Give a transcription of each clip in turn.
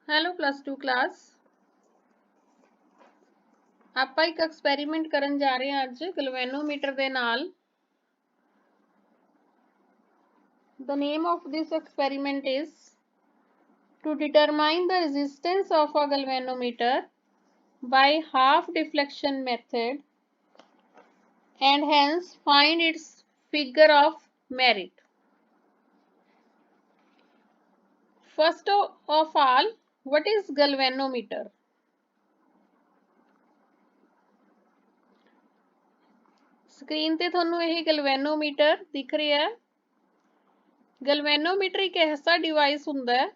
Hello +2 class. ਆਪਾਂ ਇੱਕ experiment ਕਰਨ ਜਾ ਰਹੇ ਹਾਂ ਅੱਜ ਗਲਵੈਨੋਮੀਟਰ ਦੇ ਨਾਲ। The name of this experiment is to determine the resistance of a galvanometer by half deflection method and hence find its figure of merit. First of all, what is galvanometer? Screen ਤੇ ਤੁਹਾਨੂੰ ਇਹ galvanometer ਦਿਖ ਰਿਹਾ ਹੈ। Galvanometer ਇੱਕ ਐਸਾ device ਹੁੰਦਾ ਹੈ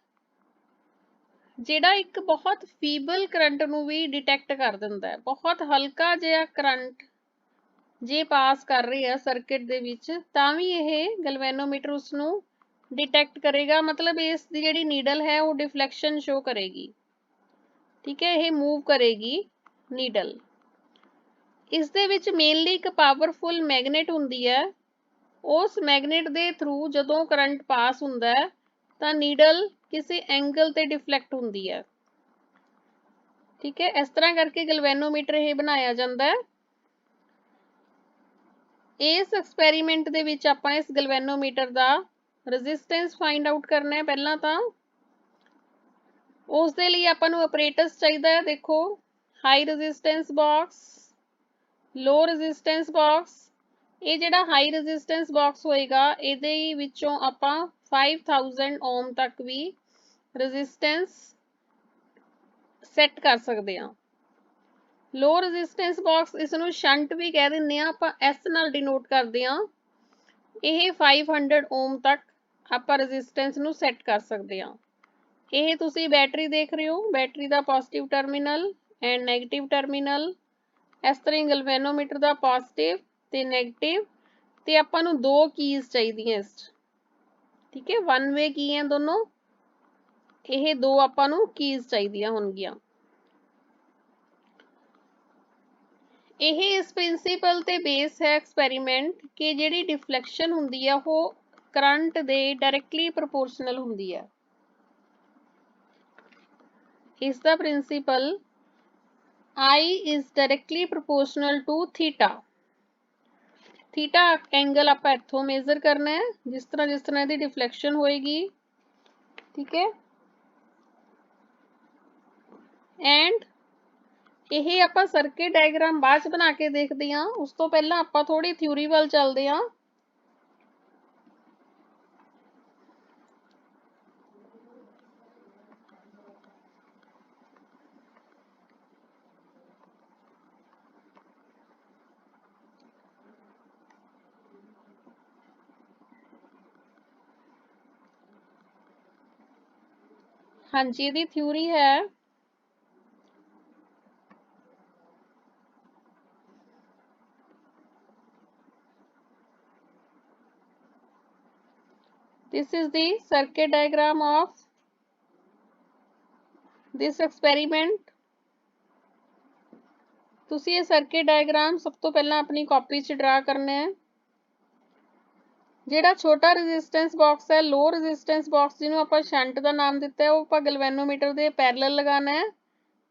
ਜਿਹੜਾ ਇੱਕ ਬਹੁਤ ਫੀਬਲ ਕਰੰਟ ਨੂੰ ਵੀ ਡਿਟੈਕਟ ਕਰ ਦਿੰਦਾ ਹੈ। ਬਹੁਤ ਹਲਕਾ ਜਿਹਾ ਕਰੰਟ ਜੇ ਪਾਸ ਕਰ ਰਹੀ ਹੈ ਸਰਕਟ ਦੇ ਵਿੱਚ ਤਾਂ ਵੀ ਇਹ ਗਲਵੈਨੋਮੀਟਰ ਉਸ ਨੂੰ ਡਿਟੈਕਟ ਕਰੇਗਾ। ਮਤਲਬ ਇਸ ਦੀ ਜਿਹੜੀ ਨੀਡਲ ਹੈ ਉਹ ਡਿਫਲੈਕਸ਼ਨ ਸ਼ੋ ਕਰੇਗੀ। ਠੀਕ ਹੈ, ਇਹ ਮੂਵ ਕਰੇਗੀ ਨੀਡਲ। ਇਸ ਦੇ ਵਿੱਚ ਮੇਨਲੀ ਇੱਕ ਪਾਵਰਫੁਲ ਮੈਗਨੇਟ ਹੁੰਦੀ ਹੈ। ਉਸ ਮੈਗਨੇਟ ਦੇ ਥਰੂ ਜਦੋਂ ਕਰੰਟ ਪਾਸ ਹੁੰਦਾ ਹੈ ਤਾਂ ਨੀਡਲ ਕਿਸੇ ਐਂਗਲ ਤੇ ਡਿਫਲੈਕਟ ਹੁੰਦੀ ਹੈ। ਠੀਕ ਹੈ, ਇਸ ਤਰ੍ਹਾਂ ਕਰਕੇ ਗਲਵੈਨੋਮੀਟਰ ਇਹ ਬਣਾਇਆ ਜਾਂਦਾ ਹੈ। ਇਸ ਐਕਸਪੈਰੀਮੈਂਟ ਦੇ ਵਿੱਚ ਆਪਾਂ ਇਸ ਗਲਵੈਨੋਮੀਟਰ ਦਾ ਰੈਜ਼ਿਸਟੈਂਸ ਫਾਈਂਡ ਆਊਟ ਕਰਨਾ ਹੈ। ਪਹਿਲਾਂ ਤਾਂ ਉਸ ਦੇ ਲਈ ਆਪਾਂ ਨੂੰ ਆਪਰੇਟਸ ਚਾਹੀਦਾ ਹੈ। ਦੇਖੋ, ਹਾਈ ਰੈਜ਼ਿਸਟੈਂਸ ਬਾਕਸ, ਲੋ ਰੈਜ਼ਿਸਟੈਂਸ ਬਾਕਸ। ਇਹ ਜਿਹੜਾ ਹਾਈ ਰੈਜ਼ਿਸਟੈਂਸ ਬਾਕਸ ਹੋਏਗਾ ਇਹਦੇ ਵਿੱਚੋਂ ਆਪਾਂ 5000 ਓਮ ਤੱਕ ਵੀ ਰੈਜ਼ਿਸਟੈਂਸ ਸੈੱਟ ਕਰ ਸਕਦੇ ਹਾਂ। ਲੋ ਰੈਜ਼ਿਸਟੈਂਸ ਬਾਕਸ, ਇਸ ਨੂੰ ਸ਼ੰਟ ਵੀ ਕਹਿ ਦਿੰਦੇ ਆ ਆਪਾਂ, ਐਸ ਨਾਲ ਡਿਨੋਟ ਕਰਦੇ ਹਾਂ। ਇਹ 500 ਓਮ ਤੱਕ ਆਪਾਂ ਰੈਜ਼ਿਸਟੈਂਸ ਨੂੰ ਸੈੱਟ ਕਰ ਸਕਦੇ ਹਾਂ। ਇਹ ਤੁਸੀਂ ਬੈਟਰੀ ਦੇਖ ਰਹੇ ਹੋ, battery the positive terminal and negative terminal. ਇਸ ਤਰ੍ਹਾਂ ਗਲਵੈਨੋਮੀਟਰ ਦਾ ਪੋਜ਼ਿਟਿਵ ਤੇ ਨੈਗੇਟਿਵ, ਤੇ ਆਪਾਂ ਨੂੰ ਦੋ ਕੀਜ਼ ਚਾਹੀਦੀਆਂ ਇਸ 'ਚ। ਠੀਕ ਹੈ, ਵਨ ਵੇ ਕੀ ਹੈ ਦੋਨੋਂ, ਇਹ ਦੋ ਆਪਾਂ ਨੂੰ ਕੀਜ਼ ਚਾਹੀਦੀਆਂ ਹੋਣਗੀਆਂ। ਇਹ ਇਸ ਪ੍ਰਿੰਸੀਪਲ ਤੇ ਬੇਸ ਹੈ ਐਕਸਪੈਰੀਮੈਂਟ ਕਿ ਜਿਹੜੀ ਡਿਫਲੈਕਸ਼ਨ ਹੁੰਦੀ ਹੈ ਉਹ ਕਰੰਟ ਦੇ ਡਾਇਰੈਕਟਲੀ ਪ੍ਰਪੋਰਸ਼ਨਲ ਹੁੰਦੀ ਹੈ। ਇਸ ਦਾ principle I is directly proportional to theta। Theta angle ਆਪਾਂ ਇੱਥੋਂ ਮੇਜ਼ਰ ਕਰਨਾ ਹੈ ਜਿਸ ਤਰ੍ਹਾਂ ਇਹਦੀ ਡਿਫਲੈਕਸ਼ਨ ਹੋਏਗੀ। ਠੀਕ ਹੈ, ਐਂਡ ਇਹ ਆਪਾਂ ਸਰਕਟ ਡਾਇਗਰਾਮ ਬਾਅਦ ਚ ਬਣਾ ਕੇ ਦੇਖਦੇ ਹਾਂ। ਉਸ ਤੋਂ ਪਹਿਲਾਂ ਆਪਾਂ ਥੋੜੀ ਥਿਊਰੀ ਵੱਲ ਚੱਲਦੇ ਹਾਂ। ਹਾਂਜੀ, ਇਹਦੀ ਥਿਊਰੀ ਹੈ this is the circuit diagram of this experiment। ਤੁਸੀਂ ਇਹ ਸਰਕਟ ਡਾਇਗਰਾਮ ਸਭ ਤੋਂ ਪਹਿਲਾਂ ਆਪਣੀ ਕਾਪੀ 'ਚ ਡਰਾ ਕਰਨਾ ਹੈ। ਜਿਹੜਾ ਛੋਟਾ ਰੈਜ਼ਿਸਟੈਂਸ ਬਾਕਸ ਹੈ, ਲੋ ਰੈਜ਼ਿਸਟੈਂਸ ਬਾਕਸ, ਜਿਹਨੂੰ ਆਪਾਂ ਸ਼ੰਟ ਦਾ ਨਾਮ ਦਿੱਤਾ ਹੈ, ਉਹ ਆਪਾਂ ਗਲਵੈਨੋਮੀਟਰ ਦੇ ਪੈਰਲਲ ਲਗਾਉਣਾ ਹੈ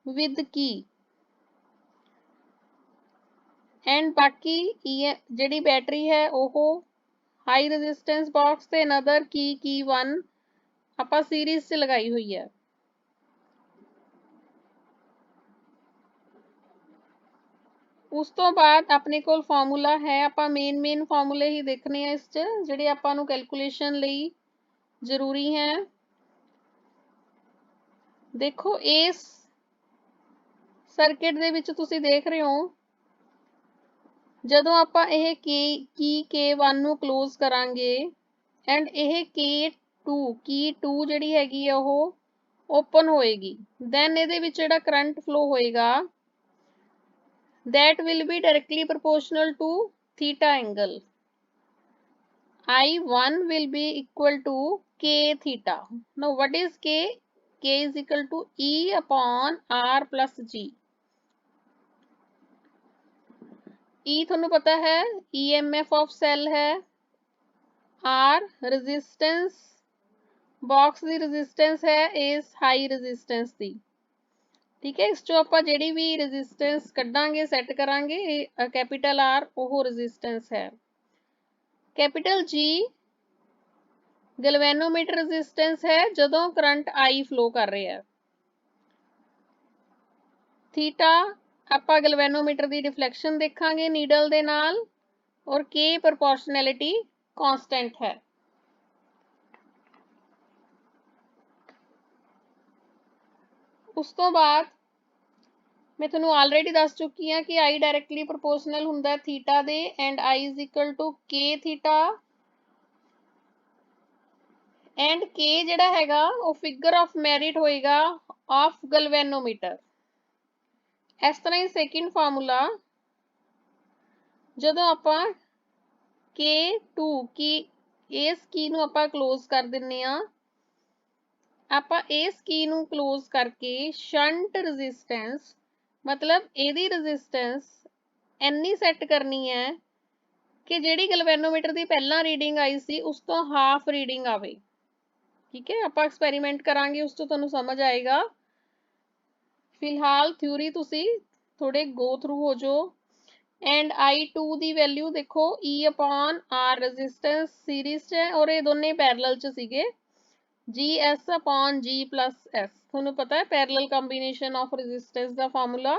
ਵਿਦ ਕੀ। ਐਂਡ ਬਾਕੀ ਜਿਹੜੀ ਬੈਟਰੀ ਹੈ ਉਹ ਹਾਈ ਰੈਜ਼ਿਸਟੈਂਸ ਬਾਕਸ ਤੇ ਅਨਦਰ ਕੀ 1 ਆਪਾਂ ਸੀਰੀਜ਼ 'ਚ ਲਗਾਈ ਹੋਈ ਹੈ। ਉਸ ਤੋਂ ਬਾਅਦ ਆਪਣੇ ਕੋਲ ਫਾਰਮੂਲਾ ਹੈ। ਆਪਾਂ ਮੇਨ ਫਾਰਮੂਲੇ ਹੀ ਦੇਖਣੇ ਆ ਇਸ 'ਚ ਜਿਹੜੇ ਆਪਾਂ ਨੂੰ ਕੈਲਕੂਲੇਸ਼ਨ ਲਈ ਜ਼ਰੂਰੀ ਹੈ। ਦੇਖੋ, ਇਸ ਸਰਕਟ ਦੇ ਵਿੱਚ ਤੁਸੀਂ ਦੇਖ ਰਹੇ ਹੋ ਜਦੋਂ ਆਪਾਂ ਇਹ ਕੀ K1 ਨੂੰ ਕਲੋਜ਼ ਕਰਾਂਗੇ ਐਂਡ ਇਹ ਕੀ2 ਜਿਹੜੀ ਹੈਗੀ ਆ ਉਹ ਓਪਨ ਹੋਏਗੀ, ਦੈਨ ਇਹਦੇ ਵਿੱਚ ਜਿਹੜਾ ਕਰੰਟ ਫਲੋ ਹੋਏਗਾ that will be directly proportional to theta angle। I1 will be equal to K theta। Now what is K? K is equal to E upon R plus G। E ਤੁਹਾਨੂੰ ਪਤਾ ਹੈ EMF of cell है, R resistance box की resistance है इस high resistance की। ठीक है, इस चो आप जी भी रेजिस्टेंस कड्डांगे सैट करांगे कैपिटल आर वो रेजिस्टेंस है। कैपिटल जी गैल्वेनोमीटर रेजिस्टेंस है जदों करंट आई फ्लो कर रहा है। थीटा आपां गैल्वेनोमीटर की डिफ्लैक्शन देखांगे नीडल दे नाल और के प्रोपोर्शनैलिटी कांस्टेंट है। उस तो बाद मैं तुहानू ऑलरेडी दस चुकी हाँ कि आई डायरैक्टली प्रोपोर्शनल हुंदा थीटा दे and I is equal to K theta and K जिहड़ा हैगा वो फिगर ऑफ मैरिट होएगा ऑफ गैल्वेनोमीटर। इस तरह ही सेकंड फार्मूला जदों आपां के टू की इस की नूं आपां क्लोज कर दिंने आ आपां इस की नूं क्लोज करके शंट रजिस्टेंस मतलब एदी रजिस्टेंस इन्नी सैट करनी है कि जिहड़ी गैल्वेनोमीटर की पहला रीडिंग आई सी उस तो हाफ रीडिंग आवे। ठीक है, आपां एक्सपैरीमेंट करांगे उस तो तुहानूं समझ आएगा। फिलहाल थ्योरी तुसी थोड़े गो थ्रू हो जो। एंड आई टू की वैल्यू देखो E upon R resistance series च है और ये दोनों पैरल च सीगे G S upon G plus S. थोनू पता है पैरल कंबीनेशन ऑफ रेजिस्टेंस का फार्मूला।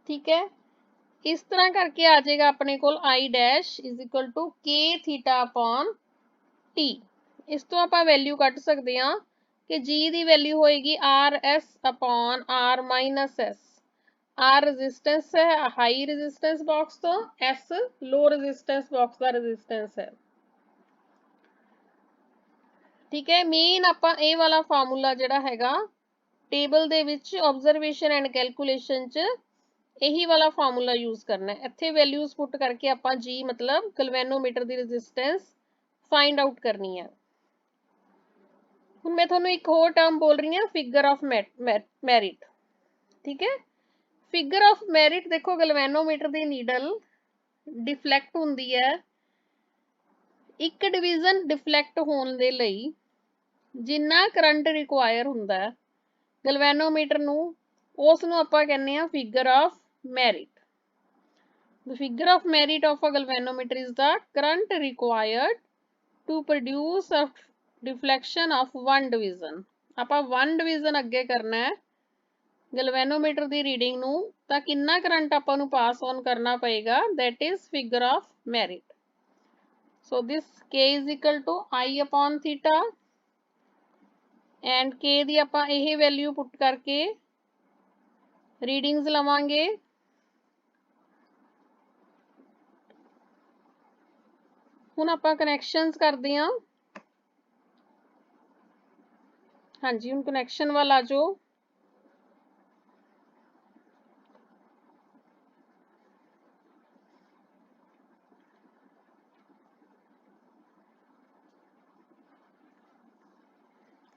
ठीक है, इस तरह करके आ जाएगा अपने को I dash is equal to K theta upon T. इस तो आप वैल्यू कट सकते हैं कि जी की वैल्यू होएगी R S upon R minus S. R resistance है हाई रेजिस्टेंस बॉक्स तो एस लो रेजिस्टेंस बॉक्स का रेजिस्टेंस है। ठीक है, मेन आपां ये वाला फार्मूला जिहड़ा हैगा table they which observation and calculation च यही वाला फार्मूला यूज करना है। इत्थे वैल्यूज पुट करके आपां जी मतलब गैल्वेनोमीटर की रेजिस्टेंस फाइंड आउट करनी है। हुण मैं तुहानूं एक होर टर्म बोल रही हूँ फिगर ऑफ मैरिट। ठीक है, फिगर ऑफ मैरिट देखो गैल्वेनोमीटर की नीडल डिफ्लैक्ट हुंदी है एक डिवीजन डिफ्लैक्ट होने दे लई जिन्ना करंट रिक्वायर हुंदा है गैल्वेनोमीटर नूं उस नूं आपां कहने आ figure of merit. The figure of merit of a galvanometer is the current required to produce a deflection of one division। आपां one division अगे करना है गैल्वेनोमीटर की रीडिंग नूं तां कितना करंट आपां नूं पास ऑन करना पएगा that is figure of merit. So this K is equal to I upon theta and K दी आपां यह वैल्यू पुट करके रीडिंग्स लवांगे। हुण आपां कनैक्शनस करदे हां। हाँ जी, हुण कनैक्शन वाल आ जाओ।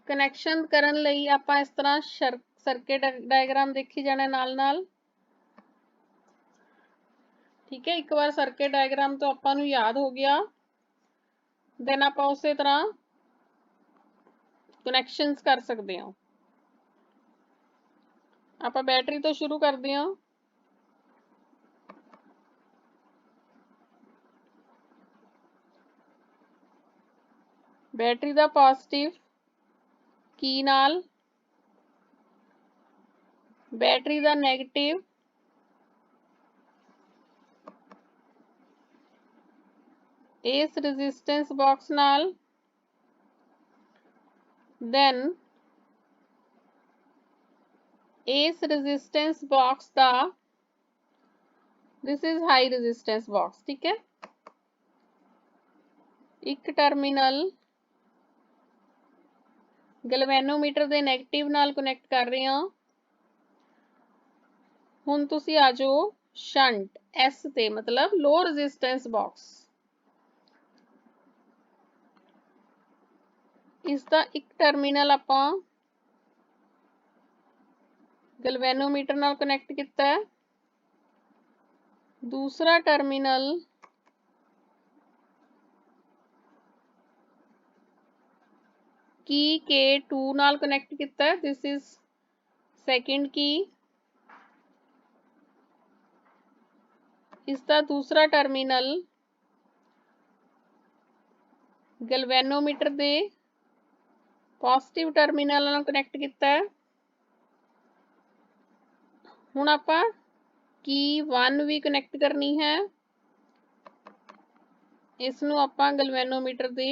कनैक्शन करन लई आपां इस तरह सर्किट डायग्राम देखी जाना नाल नाल। ठीक है, एक बार सर्किट डायग्राम तो आपां नूं याद हो गया दैन आपां उसे तरह कनैक्शनस कर सकते हैं। आपां बैटरी तो शुरू करते हैं। बैटरी का पॉजिटिव की नाल बैटरी का नैगेटिव इस रेजिस्टेंस बॉक्स नाल दैन इस रेजिस्टेंस बॉक्स का this is high resistance box. ठीक है, एक टर्मिनल गैल्वेनोमीटर के नैगेटिव नाल कनैक्ट कर रहे हैं। हुण तुसी आ जाओ शंट एस ते मतलब लो रेजिस्टेंस बॉक्स। इसका एक टर्मिनल आपां गैल्वेनोमीटर नाल कनैक्ट किया है, दूसरा टर्मिनल की K2 नाल कनैक्ट किया है, दिस इज सेकेंड की। इसका दूसरा टर्मिनल गैल्वेनोमीटर दे पॉजिटिव टर्मिनल नाल कनैक्ट किया है। हुण आपां की 1 भी कनैक्ट करनी है, इसनूं आपां गैल्वेनोमीटर दे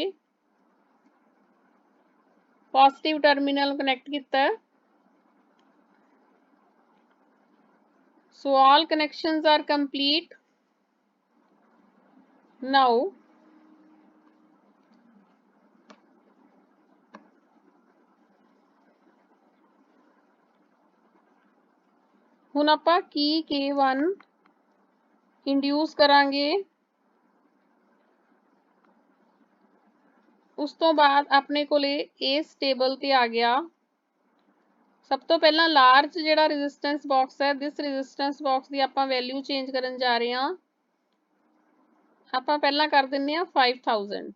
पॉजिटिव टर्मिनल कनैक्ट किया है। So all connections are complete. Now हुण आपां की K1 इंड्यूस करांगे। उस तो बाद अपने कोले इस टेबल ते आ गया सब तो पहला लार्ज जिहड़ा रेजिस्टेंस बॉक्स है, दिस रेजिस्टेंस बॉक्स की आपां वैल्यू चेंज करन जा रहे हां। आपां पहला कर दिंदे हां 5000,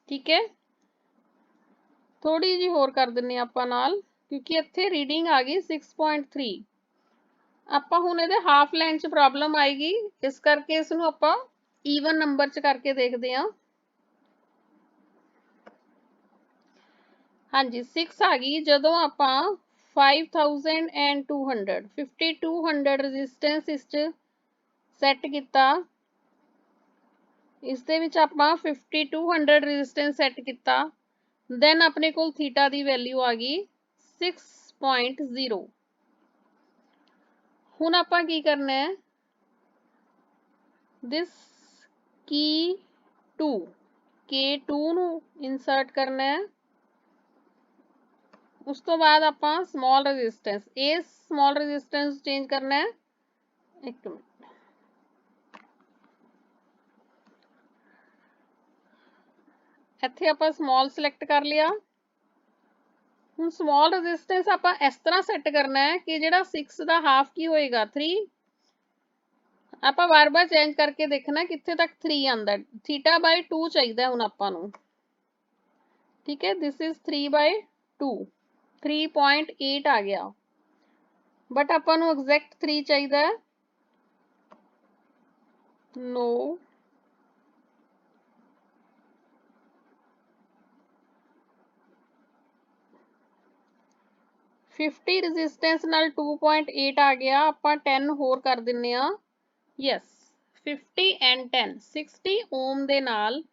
ठीक है। थोड़ी जी होर कर दिंदे आपां नाल, क्योंकि इत्थे रीडिंग आ गई 6.3। आपां हुण इहदे हाफ लाइन च प्रॉब्लम आएगी, इस करके इसनूं आपां ईवन नंबर च करके देखदे हां। हाँ जी 6 आ गई। जदों आपां 5200 5200 रेजिस्टेंस इस सैट किया, इस दे विच आपां 5200 रेजिस्टेंस सैट किया, दैन अपने कोल थीटा की वैल्यू आ गई 6.0। हुण आपां की करना है, दिस की 2 K2 नूं इंसर्ट करना है। उस तो बाद आपां स्मॉल रेजिस्टेंस, इस स्मॉल रेजिस्टेंस चेंज करना है। एक मिनट, इत्थे आपां स्मॉल सिलेक्ट कर लिया। हुण स्मॉल रेजिस्टेंस आपां इस तरह सैट करना है कि जिहड़ा 6 का हाफ की होएगा 3, आपां बार बार चेंज करके देखना कित्थे तक 3 आंदा। थीटा बाय 2 चाहिए हुण आपां नूं, ठीक है। दिस इज 3/2, 3.8 आ गया, बट आपां नूं एग्जैक्ट 3 चाहिए। नो, फिफ्टी रेजिस्टेंस नाल 2.8 आ गया। आपां 10 होर कर दिन्ने आ, यस 50 एंड 10 60 ओम दे नाल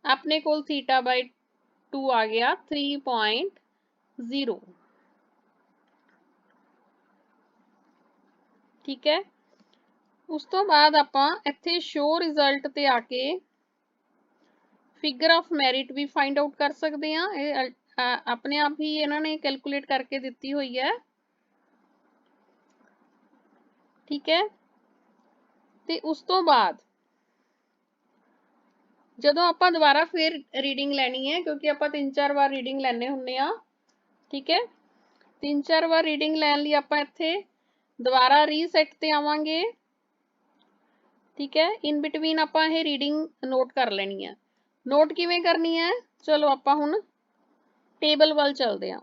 अपने कोल थीटा बाय 2 आ गया 3.0, ठीक है। उस तो बाद आपां इत्थे शो रिजल्ट ते आके फिगर ऑफ मैरिट भी फाइंड आउट कर सकते हैं। अपने आप ही इन्होंने कैलकुलेट करके दिती हुई है, ठीक है। ते उस तो बाद जदों आपां दोबारा फिर रीडिंग लैनी है, क्योंकि आपां 3-4 बार रीडिंग लैने हुंदे आ, ठीक है। 3-4 बार रीडिंग लैन लई आपां इत्थे दोबारा रीसैट ते आवांगे, ठीक है। इन बिटवीन आपां ये रीडिंग नोट कर लेनी है। नोट किवें करनी है, चलो आपां हुण टेबल वल चलदे हां।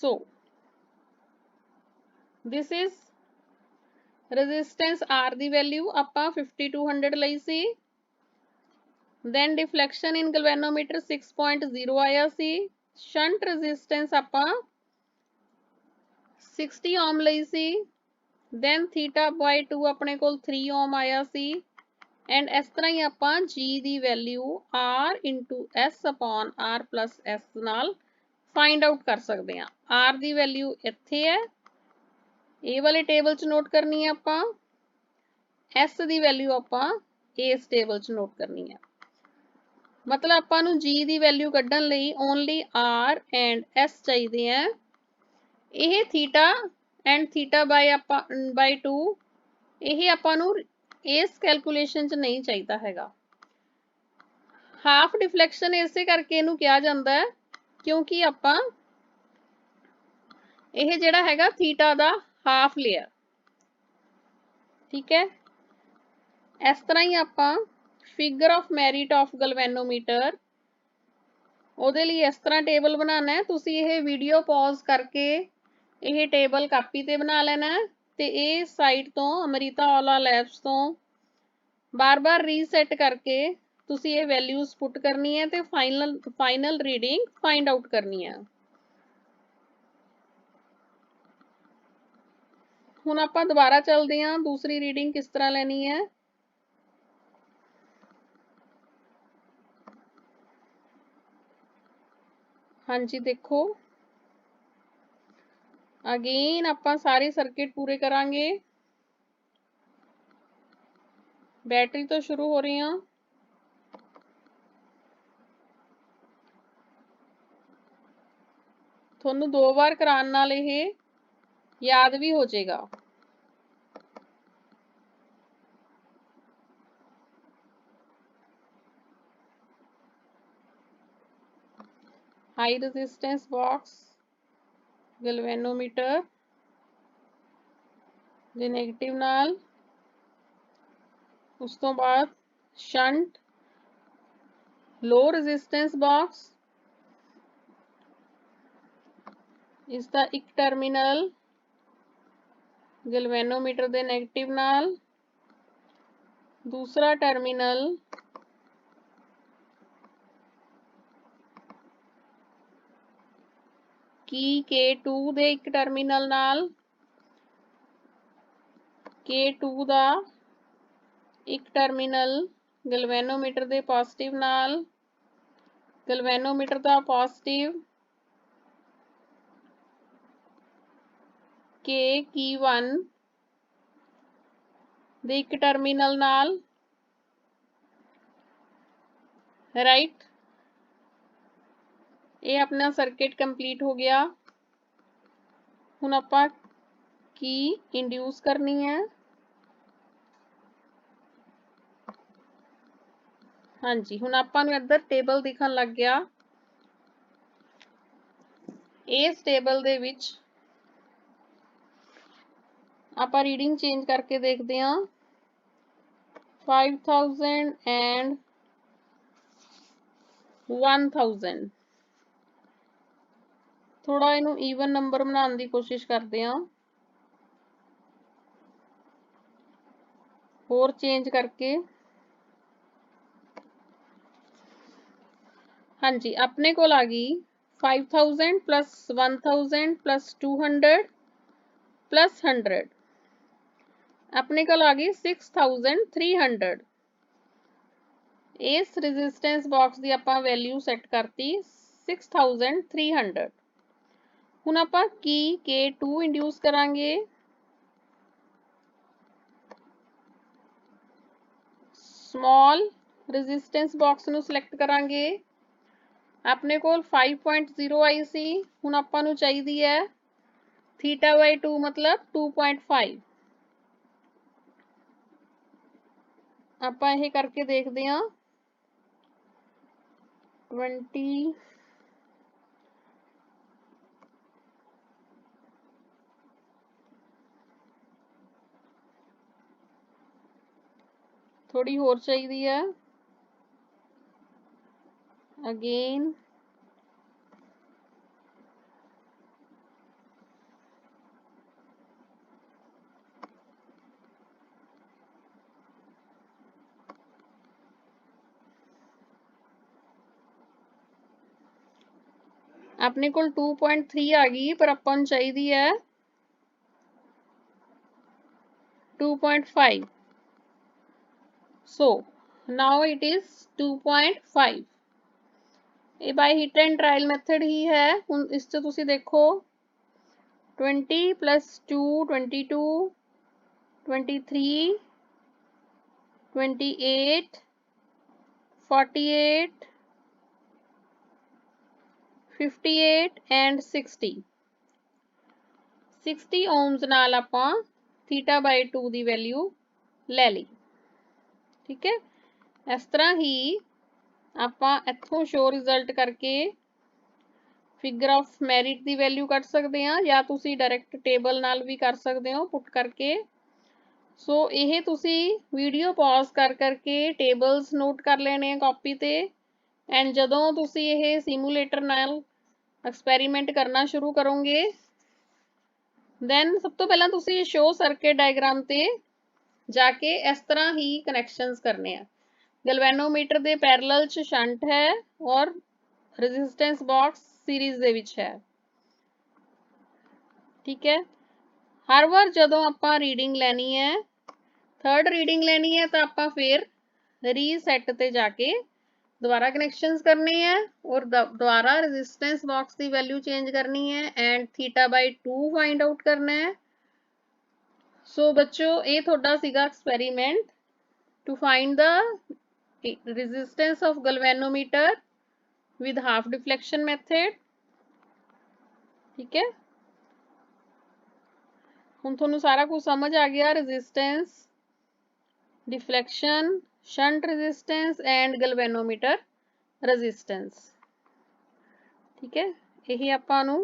So this is resistance R दी वैल्यू आपां 5200 लई सी, दैन डिफ्लैक्शन इन गैल्वेनोमीटर 6.0 आया सी। शंट रेजिस्टेंस आपां 60 ओम लई सी, दैन थीटा बाय 2 अपने कोल 3 ओम आया सी, एंड इस तरह ही आपां जी दी value R into S upon R plus S नाल फाइंड आउट कर सकते हैं। आर दी वैल्यू इत्थे है, ए वाले टेबल च नोट करनी है आपां, एस दी वैल्यू आपां इस टेबल च नोट करनी है। मतलब आपां नूं जी दी वैल्यू कड्ढण लई ओनली आर एंड एस चाहिए हैं। यह थीटा एंड थीटा बाय 2 यह आपां नूं इस कैलकुलेशन च नहीं चाहिए हैगा। हाफ डिफ्लैक्शन इसे करके इहनूं कहा जाता है, क्योंकि आपां यह जिहड़ा हैगा थीटा दा हाफ लिया, ठीक है। इस तरह ही आपां फिगर ऑफ मैरिट ऑफ गलवैनोमीटर ਉਹਦੇ ਲਈ ਇਸ ਤਰ੍ਹਾਂ ਟੇਬਲ ਬਣਾਉਣਾ ਹੈ। ਤੁਸੀਂ ਇਹ ਵੀਡੀਓ ਪੌਜ਼ ਕਰਕੇ ਇਹ ਟੇਬਲ ਕਾਪੀ ਤੇ ਬਣਾ ਲੈਣਾ ਤੇ ਇਹ ਸਾਈਟ ਤੋਂ ਅਮ੍ਰਿਤਾ ਔਲਾ ਲੈਬਸ ਤੋਂ ਬਾਰ-ਬਾਰ ਰੀਸੈਟ ਕਰਕੇ ਤੁਸੀਂ ਇਹ ਵੈਲਿਊਜ਼ ਪੁੱਟ ਕਰਨੀ ਹੈ ਤੇ ਫਾਈਨਲ ਰੀਡਿੰਗ ਫਾਈਂਡ ਆਊਟ ਕਰਨੀ ਹੈ। ਹੁਣ ਆਪਾਂ ਦੁਬਾਰਾ ਚੱਲਦੇ ਹਾਂ, ਦੂਸਰੀ ਰੀਡਿੰਗ ਕਿਸ ਤਰ੍ਹਾਂ ਲੈਣੀ ਹੈ। ਹਾਂਜੀ ਦੇਖੋ, ਅਗੇਨ ਆਪਾਂ ਸਾਰੇ ਸਰਕਿਟ ਪੂਰੇ ਕਰਾਂਗੇ। बैटरी तो शुरू हो रही हैं। थोनू 2 बार कराने नाल ये याद भी हो जाएगा। हाई रेजिस्टेंस बॉक्स, गैल्वेनोमीटर दे नेगेटिव नाल, उस तो बाद शंट, लो रेजिस्टेंस बॉक्स, इसका एक टर्मिनल गैल्वेनोमीटर दे नेगेटिव नाल, दूसरा टर्मिनल की K2 दे एक टर्मिनल नाल, K2 दा एक टर्मिनल गैल्वेनोमीटर दे पॉजिटिव नाल, गैल्वेनोमीटर दा पॉजिटिव K1 दे एक टर्मिनल नाल, राइट। ये अपना सर्किट कंप्लीट हो गया। हुण आपां की इंड्यूस करनी है। हाँ जी, हुण आपां नूं इधर टेबल दिखण लग गया। इस टेबल दे विच आपां रीडिंग चेंज करके देखते हैं। 5000 एंड 1000 थोड़ा इनू ईवन नंबर बनाने की कोशिश करते हैं, होर चेंज करके। हाँ जी, अपने को आ गई 5000 प्लस 1000 प्लस 200 प्लस 100, अपने को आ गई 6300। इस रेजिस्टेंस बॉक्स की आपां वैल्यू सैट करती 6300। हुण आपां की K2 इंड्यूस करांगे, स्मॉल रेजिस्टेंस बॉक्स नूं सिलेक्ट करांगे। अपने को 5.0 आई सी, हुण आपां नूं चाहीदी है θ/2 मतलब 2.5। आपां यह करके देखते हैं। 20 थोड़ी होर चाहिए है। अगेन अपने को 2.3 आ गई, पर अपन चाहिए है 2.5। So now it is 2.5। ये by hit and trial method ही है। हुण इस च तुसी देखो 20 प्लस 2 22, 23, 28, 48, 58 एंड 60। 60 ओम्स नाल आपां θ/2 की वैल्यू ले ली। ठीक है, इस तरह ही आपां इत्थों शो रिजल्ट करके फिगर ऑफ मैरिट की वैल्यू कट सकते हैं, या तुसी डायरैक्ट टेबल नाल भी कर सकते हो पुट करके ਸੋ ਇਹ ਤੁਸੀਂ ਵੀਡੀਓ ਪੌਜ਼ ਕਰ ਕਰਕੇ ਟੇਬਲਸ ਨੋਟ ਕਰ ਲੈਣੇ ਆ ਕਾਪੀ ਤੇ। ਐਂਡ ਜਦੋਂ ਤੁਸੀਂ ਇਹ ਸਿਮੂਲੇਟਰ ਨਾਲ ਐਕਸਪੈਰੀਮੈਂਟ ਕਰਨਾ ਸ਼ੁਰੂ ਕਰੋਗੇ, ਦੈਨ ਸਭ ਤੋਂ ਪਹਿਲਾਂ ਤੁਸੀਂ ਸ਼ੋ ਸਰਕਟ ਡਾਇਗਰਾਮ ਤੇ ਜਾ ਕੇ ਇਸ ਤਰ੍ਹਾਂ ਹੀ ਕਨੈਕਸ਼ਨਸ ਕਰਨੇ ਆ। ਗਲਵੈਨੋਮੀਟਰ ਦੇ ਪੈਰਲਲ ਚ ਸ਼ੰਟ ਹੈ ਔਰ ਰੈਜ਼ਿਸਟੈਂਸ ਬਾਕਸ ਸੀਰੀਜ਼ ਦੇ ਵਿੱਚ ਹੈ, ਠੀਕ ਹੈ। ਹਰ ਵਾਰ ਜਦੋਂ ਆਪਾਂ ਰੀਡਿੰਗ ਲੈਣੀ ਹੈ, ਥਰਡ ਰੀਡਿੰਗ ਲੈਣੀ ਹੈ, ਤਾਂ ਆਪਾਂ ਫਿਰ ਰੀਸੈਟ ਤੇ ਜਾ ਕੇ दोबारा कनेक्शंस करने हैं और दोबारा रेजिस्टेंस बॉक्स की वैल्यू चेंज करनी है एंड θ/2 फाइंड आउट करना है। सो बच्चों ये थोड़ा सीगा experiment to find the resistance of galvanometer with half deflection method, ठीक है। हुण तुहानूं सारा कुछ समझ आ गया, resistance, deflection, shunt resistance and galvanometer resistance, ठीक है। यही आपां नूं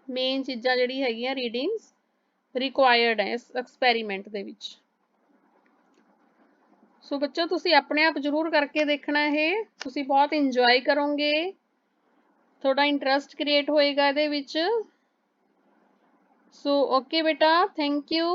मेन चीज़ां जिहड़ी हैगियां रीडिंग्स रिक्वायर्ड है इस एक्सपैरीमेंट दे विच। सो बच्चों तुसीं अपने आप जरूर करके देखना है, तुसीं बहुत इंजॉय करोगे, थोड़ा इंटरस्ट क्रिएट होएगा इहदे विच। सो ओके बेटा, थैंक यू।